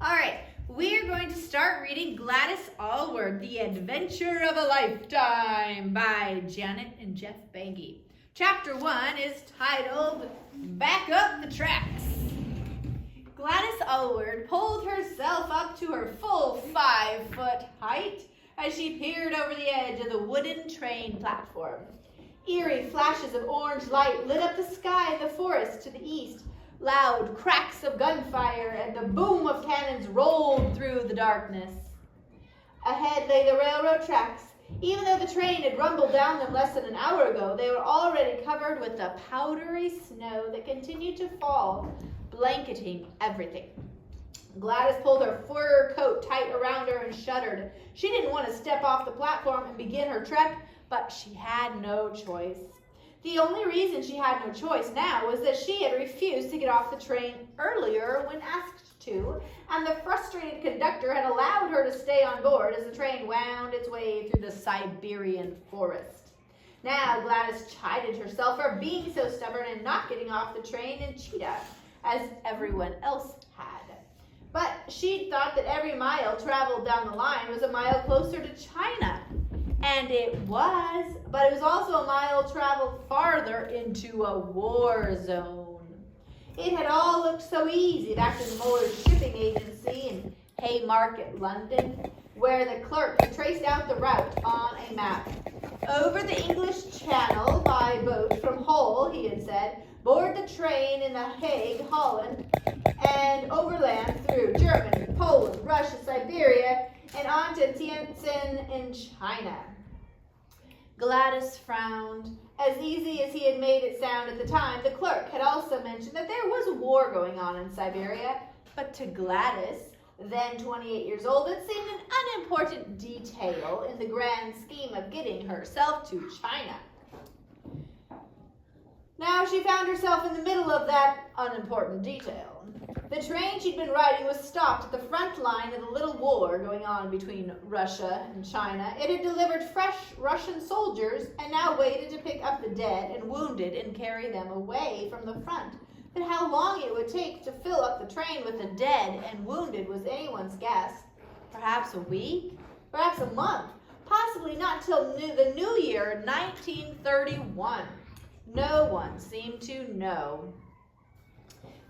All right, we are going to start reading Gladys Aylward, The Adventure of a Lifetime by Janet and Geoff Benge. Chapter 1 is titled, Back Up the Tracks. Gladys Aylward pulled herself up to her full 5-foot height as she peered over the edge of the wooden train platform. Eerie flashes of orange light lit up the sky and the forest to the east. Loud cracks of gunfire and the boom of cannons rolled through the darkness. Ahead lay the railroad tracks. Even though the train had rumbled down them less than an hour ago, they were already covered with the powdery snow that continued to fall, blanketing everything. Gladys pulled her fur coat tight around her and shuddered. She didn't want to step off the platform and begin her trek, but she had no choice. The only reason she had no choice now was that she had refused to get off the train earlier when asked to, and the frustrated conductor had allowed her to stay on board as the train wound its way through the Siberian forest. Now Gladys chided herself for being so stubborn and not getting off the train in Cheetah, as everyone else had. But she thought that every mile traveled down the line was a mile closer to China. And it was, but it was also a mile traveled farther into a war zone. It had all looked so easy back in Muller's shipping agency in Haymarket, London, where the clerk had traced out the route on a map. Over the English Channel by boat from Hull, he had said, board the train in The Hague, Holland, and overland through Germany, Poland, Russia, Siberia, and on to Tientsin in China. Gladys frowned. As easy as he had made it sound at the time, the clerk had also mentioned that there was a war going on in Siberia, but to Gladys, then 28 years old, it seemed an unimportant detail in the grand scheme of getting herself to China. Now she found herself in the middle of that unimportant detail. The train she'd been riding was stopped at the front line of the little war going on between Russia and China. It had delivered fresh Russian soldiers and now waited to pick up the dead and wounded and carry them away from the front. But how long it would take to fill up the train with the dead and wounded was anyone's guess. Perhaps a week, perhaps a month, possibly not till the new year, 1931. No one seemed to know.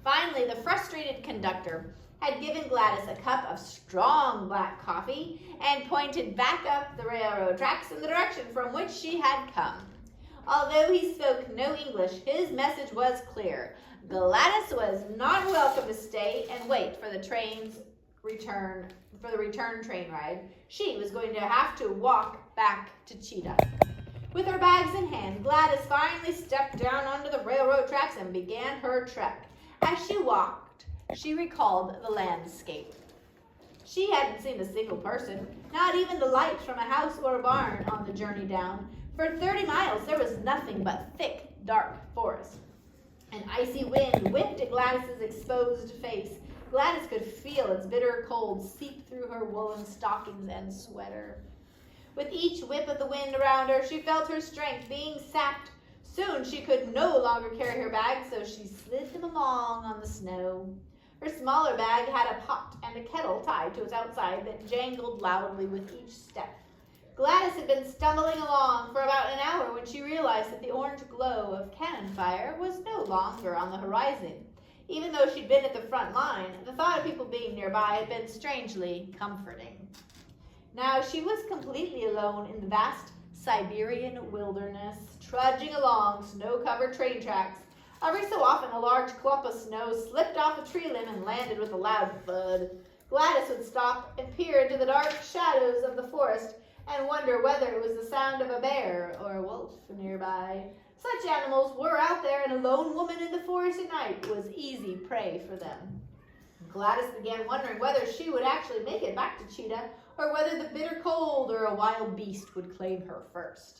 Finally, the frustrated conductor had given Gladys a cup of strong black coffee and pointed back up the railroad tracks in the direction from which she had come. Although he spoke no English, his message was clear. Gladys was not welcome to stay and wait for the return train ride. She was going to have to walk back to Cheetah. With her bags in hand, Gladys finally stepped down onto the railroad tracks and began her trek. As she walked, she recalled the landscape. She hadn't seen a single person, not even the light from a house or a barn on the journey down. For 30 miles, there was nothing but thick, dark forest. An icy wind whipped at Gladys's exposed face. Gladys could feel its bitter cold seep through her woolen stockings and sweater. With each whip of the wind around her, she felt her strength being sapped. Soon she could no longer carry her bags, so she slid them along on the snow. Her smaller bag had a pot and a kettle tied to its outside that jangled loudly with each step. Gladys had been stumbling along for about an hour when she realized that the orange glow of cannon fire was no longer on the horizon. Even though she'd been at the front line, the thought of people being nearby had been strangely comforting. Now she was completely alone in the vast Siberian wilderness, trudging along snow-covered train tracks. Every so often, a large clump of snow slipped off a tree limb and landed with a loud thud. Gladys would stop and peer into the dark shadows of the forest and wonder whether it was the sound of a bear or a wolf nearby. Such animals were out there, and a lone woman in the forest at night was easy prey for them. Gladys began wondering whether she would actually make it back to Cheetah, or whether the bitter cold or a wild beast would claim her first.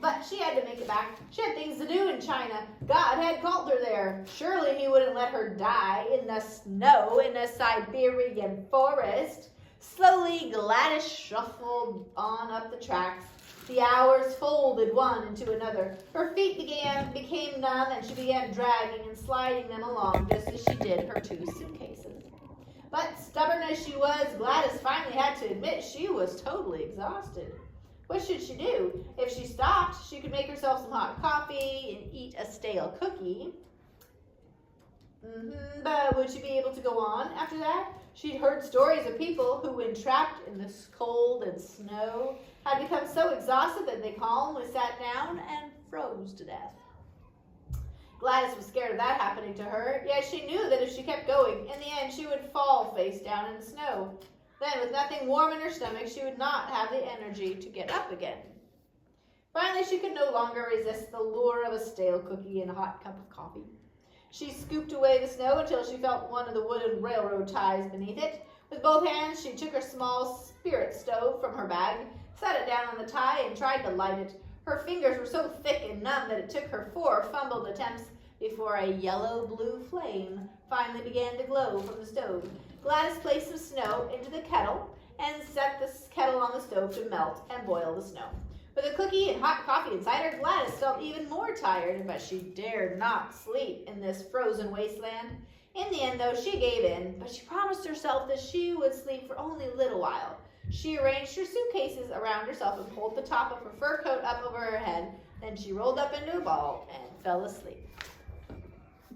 But she had to make it back. She had things to do in China. God had called her there. Surely he wouldn't let her die in the snow in the Siberian forest. Slowly, Gladys shuffled on up the tracks. The hours folded one into another. Her feet became numb, and she began dragging and sliding them along just as she did her 2 suitcases. But stubborn as she was, Gladys finally had to admit she was totally exhausted. What should she do? If she stopped, she could make herself some hot coffee and eat a stale cookie. But would she be able to go on after that? She'd heard stories of people who, when trapped in the cold and snow, had become so exhausted that they calmly sat down and froze to death. Gladys was scared of that happening to her, yet she knew that if she kept going, in the end she would fall face down in the snow. Then, with nothing warm in her stomach, she would not have the energy to get up again. Finally, she could no longer resist the lure of a stale cookie and a hot cup of coffee. She scooped away the snow until she felt one of the wooden railroad ties beneath it. With both hands, she took her small spirit stove from her bag, set it down on the tie, and tried to light it. Her fingers were so thick and numb that it took her 4 fumbled attempts before a yellow-blue flame finally began to glow from the stove. Gladys placed some snow into the kettle and set the kettle on the stove to melt and boil the snow. With a cookie and hot coffee inside her, Gladys felt even more tired, but she dared not sleep in this frozen wasteland. In the end, though, she gave in, but she promised herself that she would sleep for only a little while. She arranged her suitcases around herself and pulled the top of her fur coat up over her head. Then she rolled up into a ball and fell asleep.